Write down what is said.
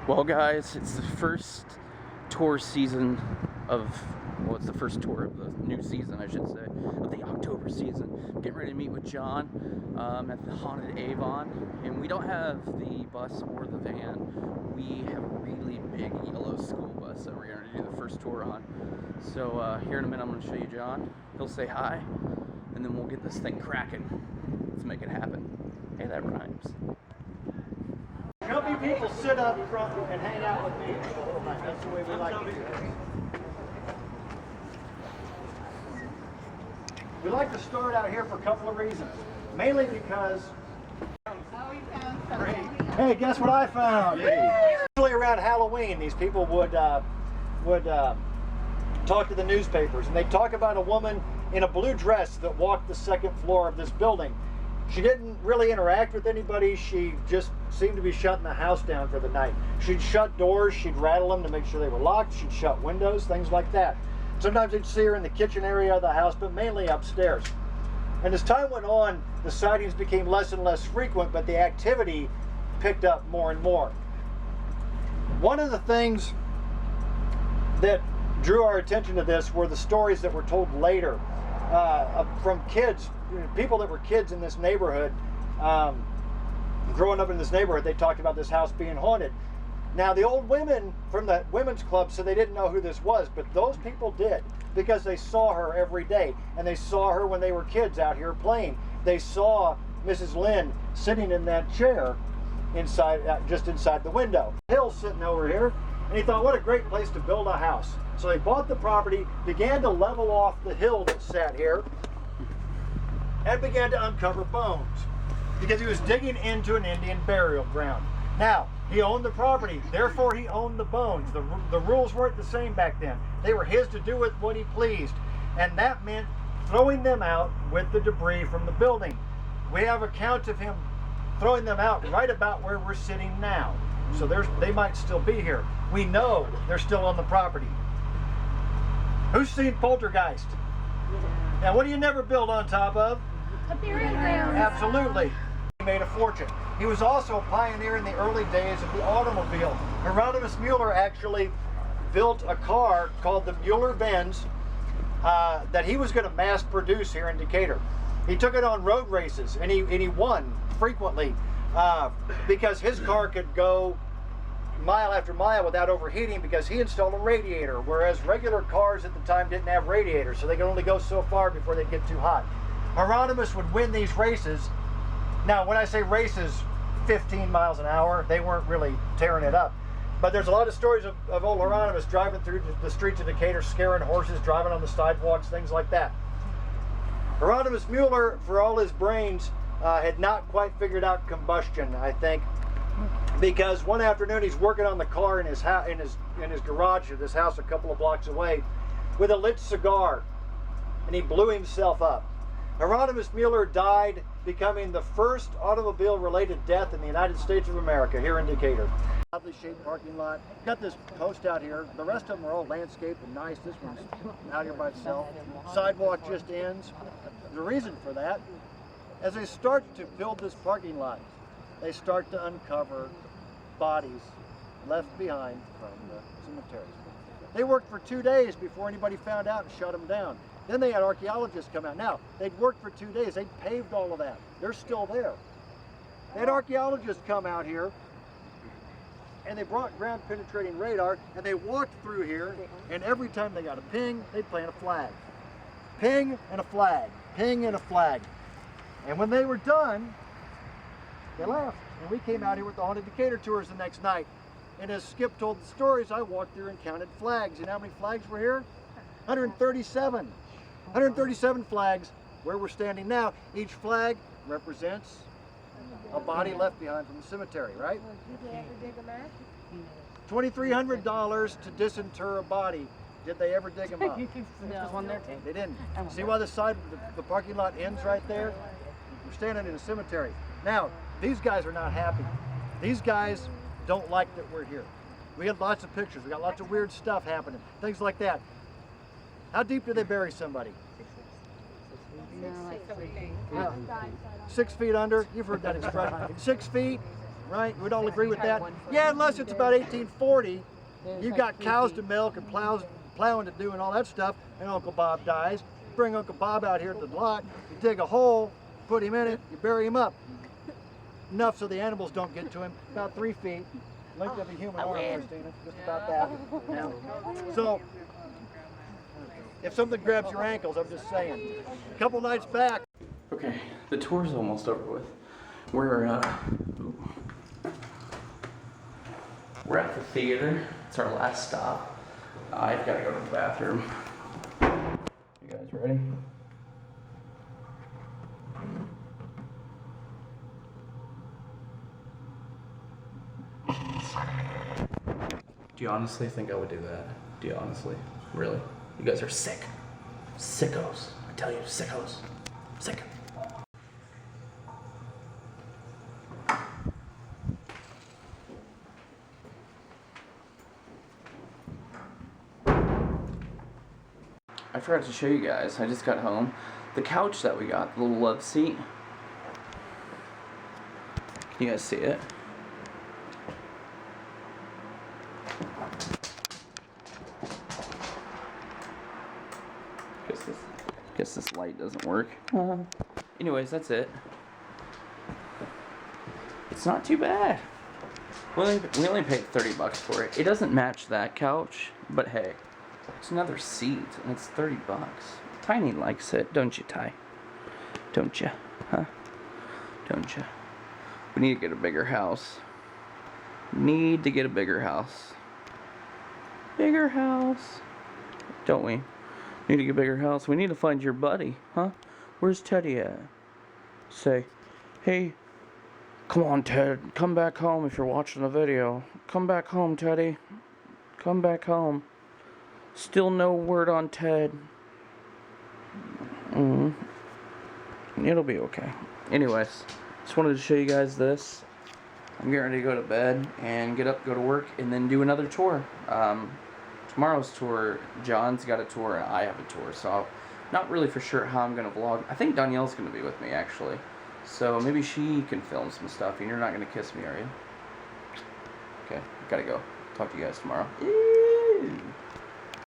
Well, guys, it's the first tour season of, well, it's the first tour of the new season, I should say, of the October season. I'm getting ready to meet with John at the Haunted Avon, and we don't have the bus or the van. We have a really big yellow school bus that we're going to do the first tour on. So here in a minute, I'm going to show you John. He'll say hi, and then we'll get this thing cracking. Let's make it happen. Hey, that rhymes. Grumpy people sit up front and hang out with me. That's the way we like to do it. We like to start out here for a couple of reasons. Mainly because... Hey, guess what I found? Usually around Halloween, these people would talk to the newspapers, and they'd talk about a woman in a blue dress that walked the second floor of this building. She didn't really interact with anybody. She just seemed to be shutting the house down for the night. She'd shut doors, she'd rattle them to make sure they were locked, she'd shut windows, things like that. Sometimes you'd see her in the kitchen area of the house, but mainly upstairs. And as time went on, the sightings became less and less frequent, but the activity picked up more and more. One of the things that drew our attention to this were the stories that were told later from kids, people that were kids in this neighborhood. Growing up in this neighborhood, they talked about this house being haunted. Now, the old women from the women's club said they didn't know who this was, but those people did, because they saw her every day, and they saw her when they were kids out here playing. They saw Mrs. Lynn sitting in that chair inside, just inside the window. Hill sitting over here, and he thought, what a great place to build a house. So they bought the property, began to level off the hill that sat here, and began to uncover bones, because he was digging into an Indian burial ground. Now, he owned the property, therefore he owned the bones. The rules weren't the same back then. They were his to do with what he pleased, and that meant throwing them out with the debris from the building. We have accounts of him throwing them out right about where we're sitting now. So they might still be here. We know they're still on the property. Who's seen Poltergeist? Now, what do you never build on top of? A burial ground. Absolutely. He made a fortune. He was also a pioneer in the early days of the automobile. Hieronymus Mueller actually built a car called the Mueller-Benz that he was going to mass produce here in Decatur. He took it on road races, and he won frequently because his car could go mile after mile without overheating, because he installed a radiator, whereas regular cars at the time didn't have radiators, so they could only go so far before they get too hot. Hieronymus would win these races. Now, when I say races, 15 miles an hour, they weren't really tearing it up. But there's a lot of stories of old Hieronymus driving through the streets of Decatur, scaring horses, driving on the sidewalks, things like that. Hieronymus Mueller, for all his brains, had not quite figured out combustion, I think, because one afternoon he's working on the car in his garage at his house a couple of blocks away with a lit cigar, and he blew himself up. Hieronymus Mueller died, becoming the first automobile-related death in the United States of America here in Decatur. Oddly shaped parking lot. Got this post out here. The rest of them are all landscaped and nice. This one's out here by itself. Sidewalk just ends. The reason for that, as they start to build this parking lot, they start to uncover bodies left behind from the cemeteries. They worked for 2 days before anybody found out and shut them down. Then they had archaeologists come out. Now, they'd worked for 2 days. They'd paved all of that. They're still there. They had archaeologists come out here, and they brought ground-penetrating radar, and they walked through here, and every time they got a ping, they'd plant a flag. Ping and a flag. Ping and a flag. And when they were done, they left. And we came out here with the Haunted Decatur tours the next night. And as Skip told the stories, I walked through and counted flags. You know how many flags were here? 137. 137 flags where we're standing now. Each flag represents a body left behind from the cemetery, right? $2,300 to disinter a body. Did they ever dig them up? No. They didn't. See why the parking lot ends right there? We're standing in a cemetery. Now, these guys are not happy. These guys don't like that we're here. We have lots of pictures. We got lots of weird stuff happening. Things like that. How deep do they bury somebody? 6 feet under. You've heard that expression. 6 feet. right? We'd all agree with that. Yeah, unless it's about 1840, you've got cows to milk and plowing to do and all that stuff, and Uncle Bob dies. Bring Uncle Bob out here to the lot, you dig a hole, put him in it, you bury him up. Enough so the animals don't get to him, about 3 feet. Length of a human arm, Christina, just about that. Yeah. So, if something grabs your ankles, I'm just saying. A couple nights back. Okay, the tour's almost over with. We're at the theater. It's our last stop. I've got to go to the bathroom. You guys ready? Do you honestly think I would do that? Do you honestly? Really? You guys are sick. Sickos. I tell you, sickos. Sick. I forgot to show you guys. I just got home. The couch that we got, the little love seat. Can you guys see it? Guess this light doesn't work. Anyways, that's it. It's not too bad. We only paid $30 for it. It doesn't match that couch, but hey, it's another seat and it's $30. Tiny likes it, don't you, Ty? Don't you? Huh? Don't you? We need to get a bigger house. Need to get a bigger house. Bigger house. Don't we? Need to get a bigger house. We need to find your buddy, huh? Where's Teddy at? Say, hey, come on, Ted. Come back home if you're watching the video. Come back home, Teddy. Come back home. Still no word on Ted. It'll be okay. Anyways, just wanted to show you guys this. I'm getting ready to go to bed and get up, go to work, and then do another tour. Tomorrow's tour, John's got a tour and I have a tour, so I'm not really for sure how I'm going to vlog. I think Danielle's going to be with me, actually. So maybe she can film some stuff, and you're not going to kiss me, are you? Okay, gotta go. Talk to you guys tomorrow. Ew.